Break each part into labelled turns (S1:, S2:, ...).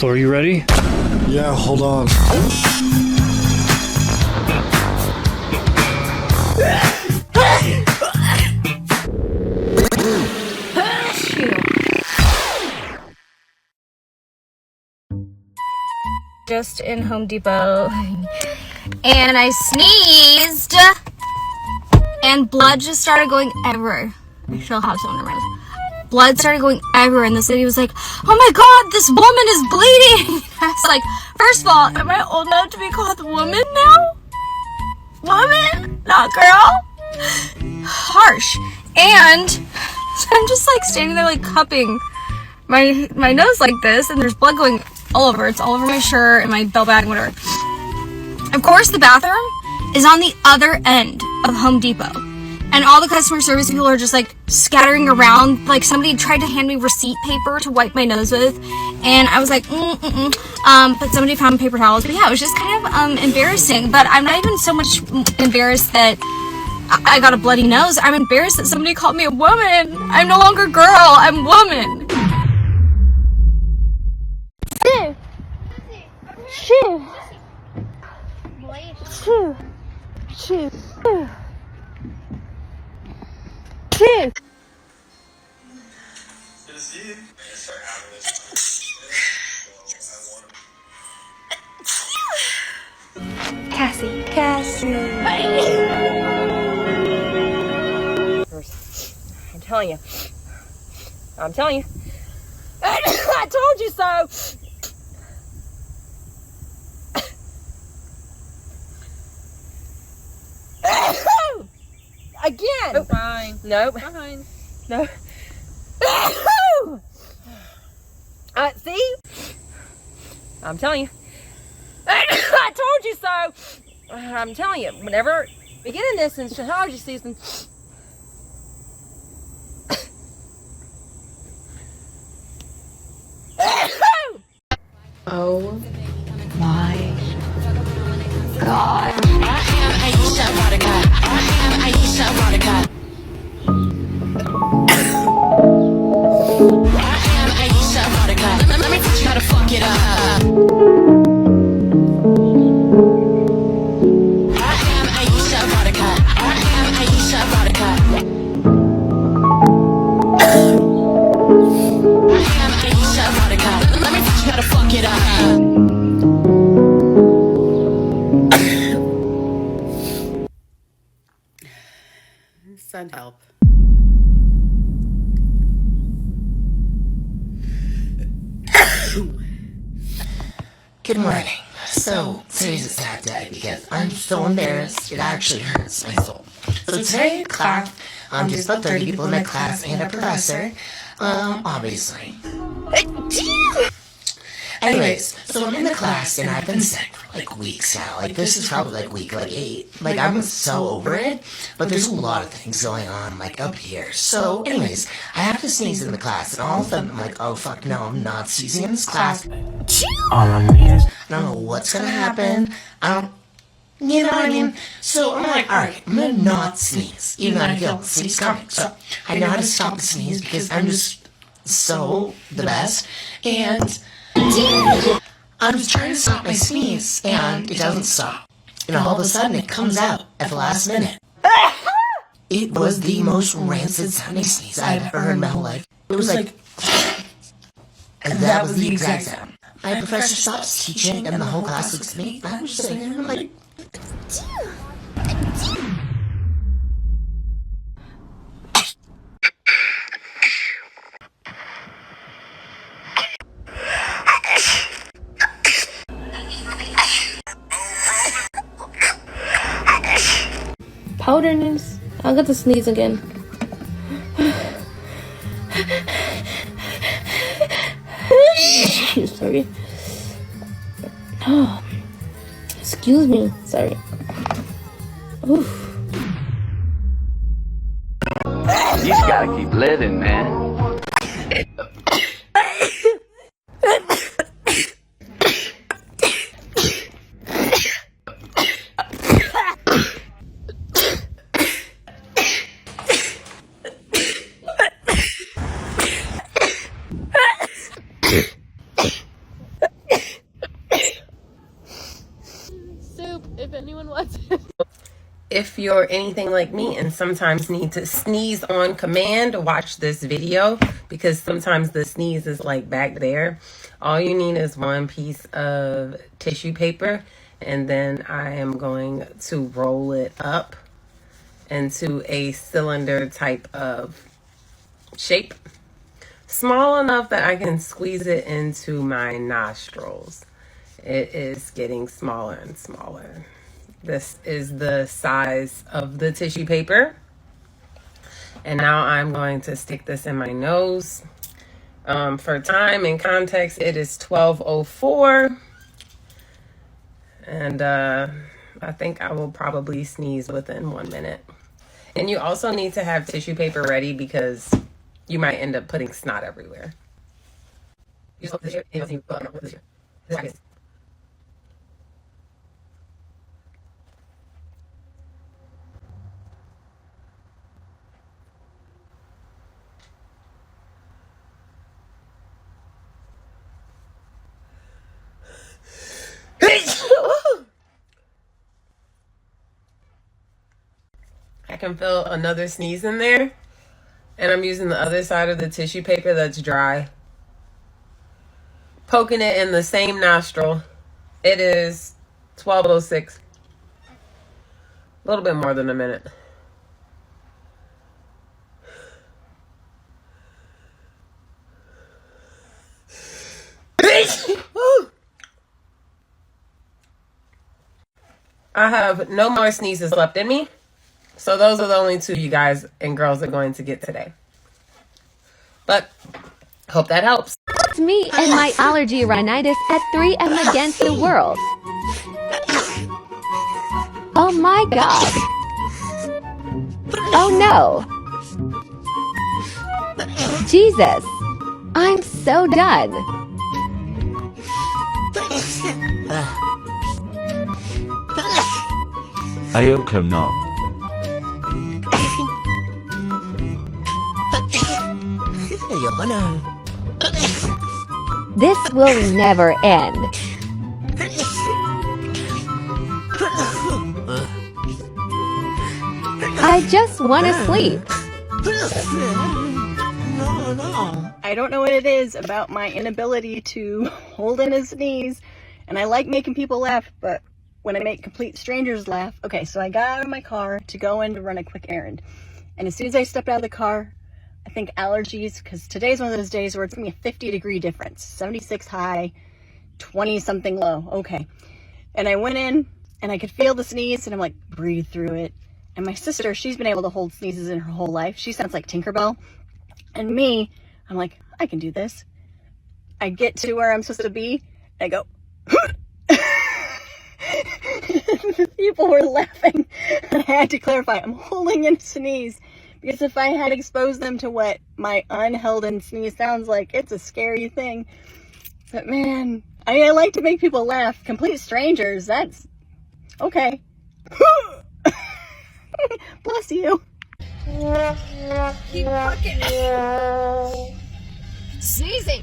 S1: So are you ready?
S2: Yeah, hold on.
S3: Just in Home Depot and I sneezed and blood just started going everywhere. I still have some in my nose. Blood started going everywhere and the city was like, oh my god, this woman is bleeding. I was like, first of all, am I old enough to be called woman now? Woman, not girl? Harsh. And so I'm just like standing there like cupping my nose like this, and there's blood going all over. It's all over my shirt and my belt bag and whatever. Of course, the bathroom is on the other end of Home Depot. And all the customer service people are just like scattering around. Like somebody tried to hand me receipt paper to wipe my nose with. And I was like, but somebody found paper towels. But yeah, it was just kind of embarrassing. But I'm not even so much embarrassed that I got a bloody nose. I'm embarrassed that somebody called me a woman. I'm no longer girl, I'm woman. Shoo. Shoo. Shoo. Shoo. Shoo. Cassie.
S4: I'm telling you. I told you so. Again.
S5: Oh, fine.
S4: Nope.
S5: Fine.
S4: No. See? I'm telling you. I told you so. I'm telling you, whenever we get in this in allergy season,
S6: oh my god.
S7: Let me teach you how to fuck it up. Let me teach you how to fuck it up.
S6: Send help.
S7: Good morning. So, today's a sad day because I'm so embarrassed. It actually hurts my soul. So today in class, just about 30 people in my class and a professor, obviously. Anyways, so I'm in the class and I've been sick for like weeks now. Like this is probably like week like 8. Like I'm so over it, but there's a lot of things going on like up here. So anyways, I have to sneeze in the class and all of a sudden I'm like, oh fuck no, I'm not sneezing in this class. I don't know what's gonna happen. You know what I mean? So I'm like, alright, I'm gonna not sneeze, even though I feel the sneeze coming. So I know how to stop the sneeze because I'm just so the best. And I'm just trying to stop my sneeze, and it doesn't stop. And all of a sudden, it comes out at the last minute. It was the most rancid sounding sneeze I've ever heard in my whole life. It was like, and that was the exact sound. My professor stops teaching, and the whole class looks at me. I was just sitting there, like,
S3: Powder Neese. I got to sneeze again. Sorry. Oh, excuse me. Sorry. Oof.
S8: You just gotta keep living, man.
S6: if you're anything like me and sometimes need to sneeze on command, watch this video, because sometimes the sneeze is like back there. All you need is one piece of tissue paper, and then I am going to roll it up into a cylinder type of shape, small enough that I can squeeze it into my nostrils. It is getting smaller and smaller. This is the size of the tissue paper. And now I'm going to stick this in my nose. For time and context, it is 12:04. And I think I will probably sneeze within 1 minute. And you also need to have tissue paper ready because you might end up putting snot everywhere. I can feel another sneeze in there, and I'm using the other side of the tissue paper that's dry, poking it in the same nostril. It is 12:06, a little bit more than a minute. I have no more sneezes left in me. So those are the only two you guys and girls are going to get today. But hope that helps.
S1: It's me and my allergy rhinitis at 3 am against the world. Oh my god. Oh no. Jesus. I'm so done.
S8: Ayoko no.
S1: This will never end. I just want to sleep.
S2: I don't know what it is about my inability to hold in a sneeze, and I like making people laugh, but when I make complete strangers laugh. Okay, so I got out of my car to go in to run a quick errand, and as soon as I stepped out of the car, I think allergies, because today's one of those days where it's gonna be a 50-degree difference, 76 high, 20 something low. Okay, and I went in and I could feel the sneeze, and I'm like, breathe through it. And my sister, she's been able to hold sneezes in her whole life. She sounds like Tinkerbell. And me, I'm like, I can do this. I get to where I'm supposed to be, and I go, people were laughing. I had to clarify, I'm holding in a sneeze, because if I had exposed them to what my unheld in sneeze sounds like, it's a scary thing. But man, I like to make people laugh. Complete strangers, that's okay. Bless you.
S3: Keep working it. Sneezing.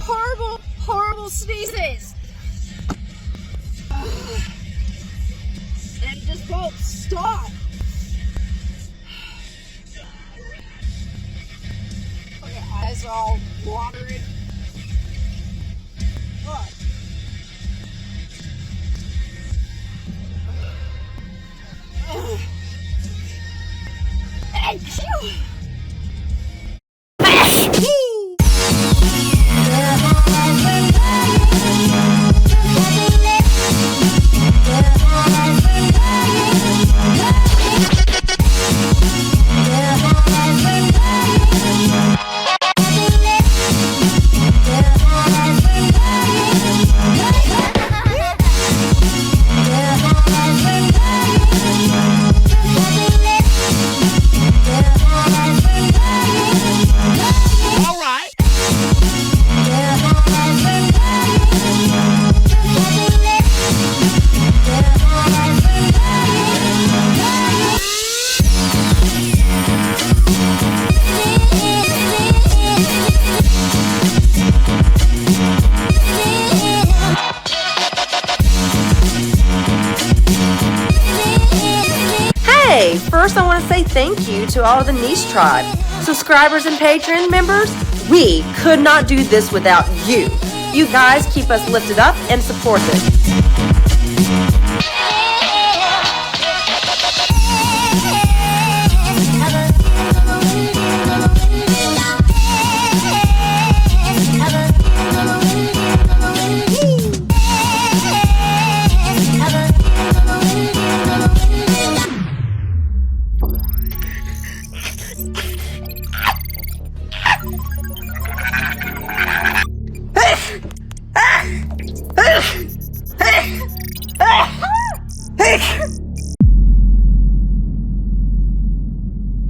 S3: Horrible, horrible sneezes. And it just won't stop. My eyes are all watering. Look. Achoo!
S4: say thank you to all of the Neese tribe. Subscribers and Patreon members, we could not do this without you. You guys keep us lifted up and supported.